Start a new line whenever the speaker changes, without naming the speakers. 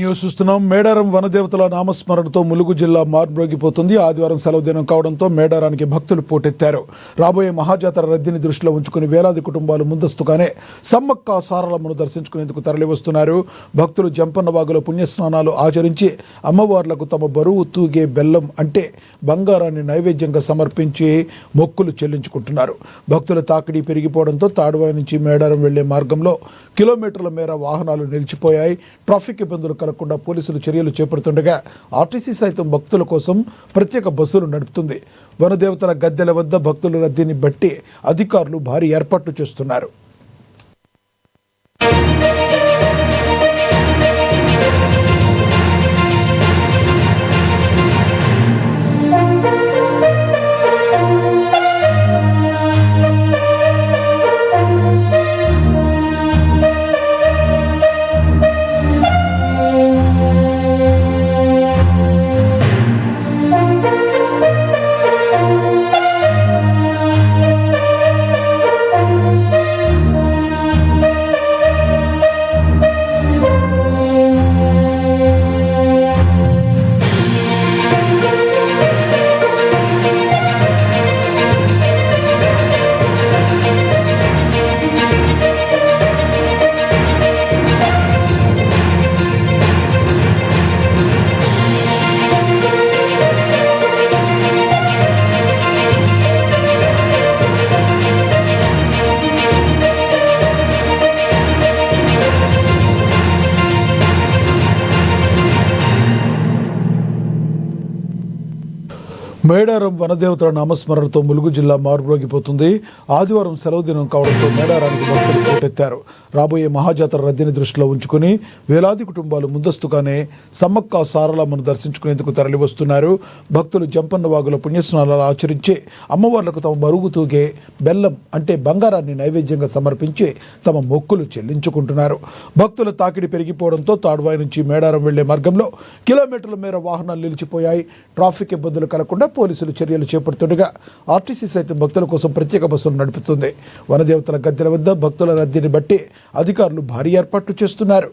News చూస్తున్నాం. మేడారం వనదేవతల నామస్మరణతో ములుగు జిల్లా మార్బ్రోగిపోతుంది. ఆదివారం సెలవు దినం కావడంతో మేడారానికి భక్తులు పోటెత్తారు. రాబోయే మహాజాతర రద్దీని దృష్టిలో ఉంచుకుని వేలాది కుటుంబాలు ముందస్తుగానే సమ్మక్క సారలమ్మను దర్శించుకునేందుకు తరలివస్తున్నారు. భక్తులు జంపన్నవాగులో పుణ్యస్నానాలు ఆచరించి అమ్మవార్లకు తమ బరువు తూగే బెల్లం అంటే బంగారాన్ని నైవేద్యంగా సమర్పించి మొక్కులు చెల్లించుకుంటున్నారు. భక్తుల తాకిడి పెరిగిపోవడంతో తాడువాయి నుంచి మేడారం వెళ్లే మార్గంలో కిలోమీటర్ల మేర వాహనాలు నిలిచిపోయాయి. ట్రాఫిక్ ఇబ్బందులు కలగకుండా పోలీసులు చర్యలు చేపడుతుండగా ఆర్టీసీ సైతం భక్తుల కోసం ప్రత్యేక బస్సులు నడుపుతుంది. వనదేవతల గద్దెల వద్ద భక్తుల రద్దీని బట్టి అధికారులు భారీ ఏర్పాట్లు చేస్తున్నారు. మేడారం వనదేవతల నామస్మరణతో ములుగు జిల్లా మార్బ్రోగిపోతుంది. ఆదివారం సెలవు దినం కావడంతో మేడారానికి భక్తులు పోటెత్తారు. రాబోయే మహాజాతర రద్దీని దృష్టిలో ఉంచుకుని వేలాది కుటుంబాలు ముందస్తుగానే సమ్మక్క సారలమ్మను దర్శించుకునేందుకు తరలివస్తున్నారు. భక్తులు జంపన్నవాగుల పుణ్యస్నానాలు ఆచరించి అమ్మవార్లకు తమ బరువు తూగే బెల్లం అంటే బంగారాన్ని నైవేద్యంగా సమర్పించి తమ మొక్కులు చెల్లించుకుంటున్నారు. భక్తుల తాకిడి పెరిగిపోవడంతో తాడువాయి నుంచి మేడారం వెళ్లే మార్గంలో కిలోమీటర్ల మేర వాహనాలు నిలిచిపోయాయి. ట్రాఫిక్ ఇబ్బందులు కలగకుండా పోలీసులు చర్యలు చేపడుతుండగా ఆర్టీసీ సైతం భక్తుల కోసం ప్రత్యేక బస్సులు నడుపుతుంది. వనదేవతల గద్దెల వద్ద భక్తుల రద్దీని బట్టి అధికారులు భారీ ఏర్పాట్లు చేస్తున్నారు.